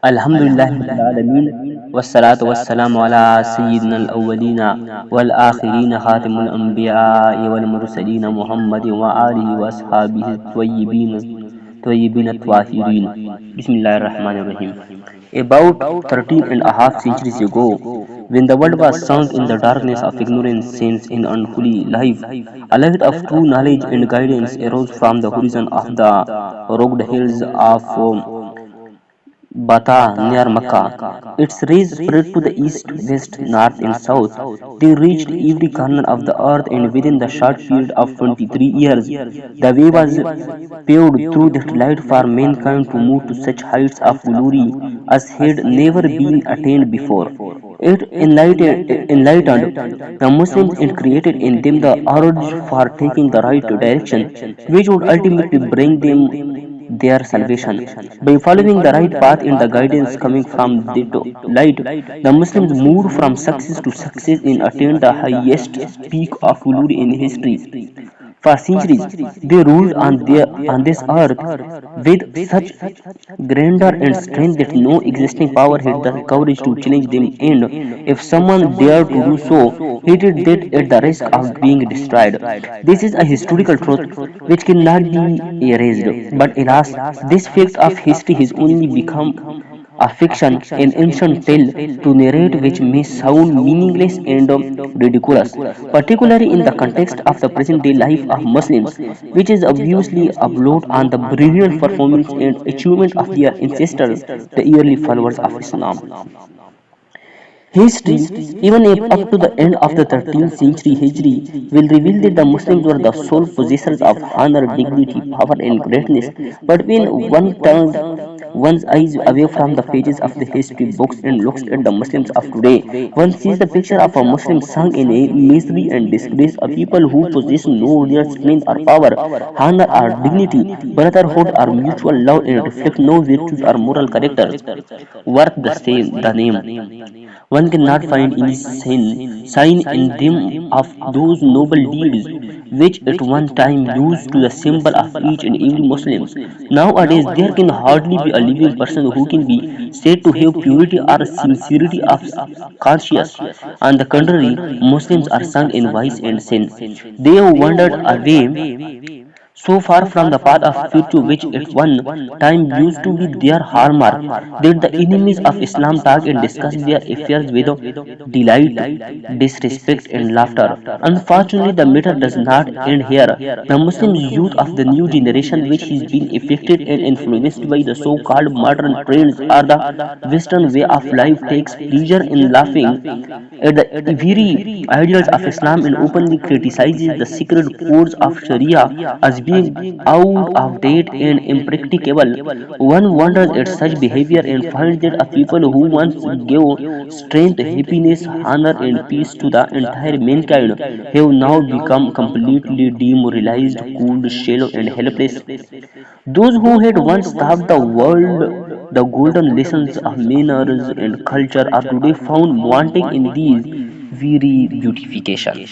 Alhamdulillah Rabbil Alameen wassalatu wassalamu ala sayyidina al-awwalina wal akhirina khatimul anbiya'i wal mursalin Muhammadin wa alihi wa ashabihi tayyibin at-tahirin. Bismillahir Rahmanir Rahim. About 13 and a half centuries ago, when the world was sunk in the darkness of ignorance, sins, and unholy life, a light of true knowledge and guidance arose from the horizon of the rugged hills of Bata near Makkah. Its rays spread to the east, west, north, and south. They reached every corner of the earth, and within the short period of 23 years, the way was paved through that light for mankind to move to such heights of glory as had never been attained before. It enlightened the Muslims and created in them the urge for taking the right direction, which would ultimately bring them their salvation. By following the right path and the guidance coming from the light, the Muslims moved from success to success and attained the highest peak of glory in history. For centuries, they ruled on this earth with such grandeur and strength that no existing power had the courage to challenge them, and if someone dared to do so, he did that at the risk of being destroyed. This is a historical truth which cannot be erased, but alas, this fact of history has only become a fiction, an ancient tale to narrate which may sound meaningless and ridiculous, particularly in the context of the present day life of Muslims, which is obviously a blot on the brilliant performance and achievement of their ancestors, the early followers of Islam. History, even up to the end of the 13th century Hijri, will reveal that the Muslims were the sole possessors of honor, dignity, power, and greatness. But when one turns one's eyes away from the pages of the history books and looks at the Muslims of today, one sees the picture of a Muslim sunk in a misery and disgrace, a people who possess no real strength or power, honor or dignity, brotherhood or mutual love, and reflect no virtues or moral characters worth the name. One cannot find any sign in them of those noble deeds which at one time used to the symbol of each and every Muslim. Nowadays, there can hardly be a living person who can be said to have purity or sincerity of conscience. On the contrary, Muslims are sunk in vice and sin. They have wandered away so far from the path of virtue which at one time used to be their hallmark, that the enemies of Islam talk and discuss their affairs with delight, disrespect, and laughter. Unfortunately, the matter does not end here. The Muslim youth of the new generation, which has been affected and influenced by the so-called modern trends or the Western way of life, takes pleasure in laughing at the very ideals of Islam and openly criticizes the sacred codes of Sharia as being out of date and impracticable. One wonders at such behavior and finds that a people who once gave strength, happiness, honor, and peace to the entire mankind have now become completely demoralized, cold, shallow, and helpless. Those who had once taught the world the golden lessons of manners and culture are today found wanting in these very beautification.